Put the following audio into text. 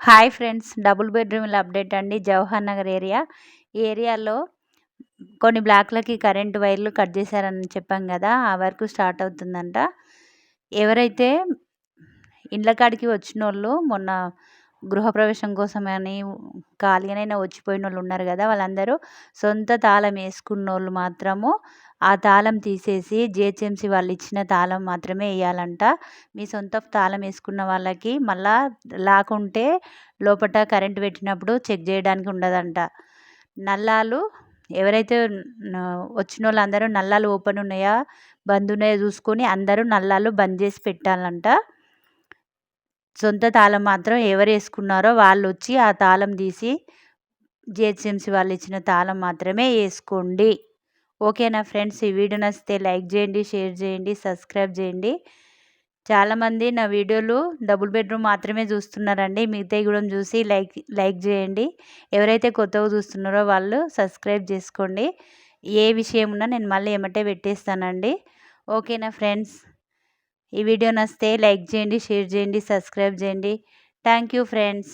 Hi friends, double బెడ్రూమ్ల update అండి. జవహర్ నగర్ ఈ ఏరియాలో కొన్ని బ్లాక్లకి కరెంటు వైర్లు కట్ చేశారని చెప్పాం కదా, ఆ వర్క్ స్టార్ట్ అవుతుందంట. ఎవరైతే ఇండ్ల కాడికి వచ్చినోళ్ళు మొన్న గృహప్రవేశం కోసమని ఖాళీగానైనా వచ్చిపోయినోళ్ళు ఉన్నారు కదా, వాళ్ళందరూ సొంత తాళం వేసుకున్నోళ్ళు మాత్రము ఆ తాళం తీసేసి జిహెచ్ఎంసీ వాళ్ళు ఇచ్చిన తాళం మాత్రమే వేయాలంట. మీ సొంత తాళం వేసుకున్న వాళ్ళకి మళ్ళా లాక్ ఉంటే లోపట కరెంట్ పెట్టినప్పుడు చెక్ చేయడానికి ఉండదంట. నల్లాలు ఎవరైతే వచ్చిన వాళ్ళందరూ నల్లాలు ఓపెన్ ఉన్నాయా బంద్ ఉన్నాయో చూసుకొని అందరూ నల్లాలు బంద్ చేసి పెట్టాలంట. సొంత తాళం మాత్రం ఎవరు వేసుకున్నారో వాళ్ళు వచ్చి ఆ తాళం తీసి జిహెచ్ఎంసీ వాళ్ళు ఇచ్చిన తాళం మాత్రమే వేసుకోండి. ఓకేనా ఫ్రెండ్స్, ఈ వీడియో నచ్చితే లైక్ చేయండి, షేర్ చేయండి, సబ్స్క్రైబ్ చేయండి. చాలామంది నా వీడియోలు డబుల్ బెడ్రూమ్ మాత్రమే చూస్తున్నారండి. మిగతాయి కూడా చూసి లైక్ చేయండి. ఎవరైతే కొత్తగా చూస్తున్నారో వాళ్ళు సబ్స్క్రైబ్ చేసుకోండి. ఏ విషయం ఉన్నా నేను మళ్ళీ ఎమ్మటే పెట్టేస్తానండి. ఓకేనా ఫ్రెండ్స్, ఈ వీడియో నచ్చితే లైక్ చేయండి, షేర్ చేయండి, సబ్స్క్రైబ్ చేయండి. Thank you friends.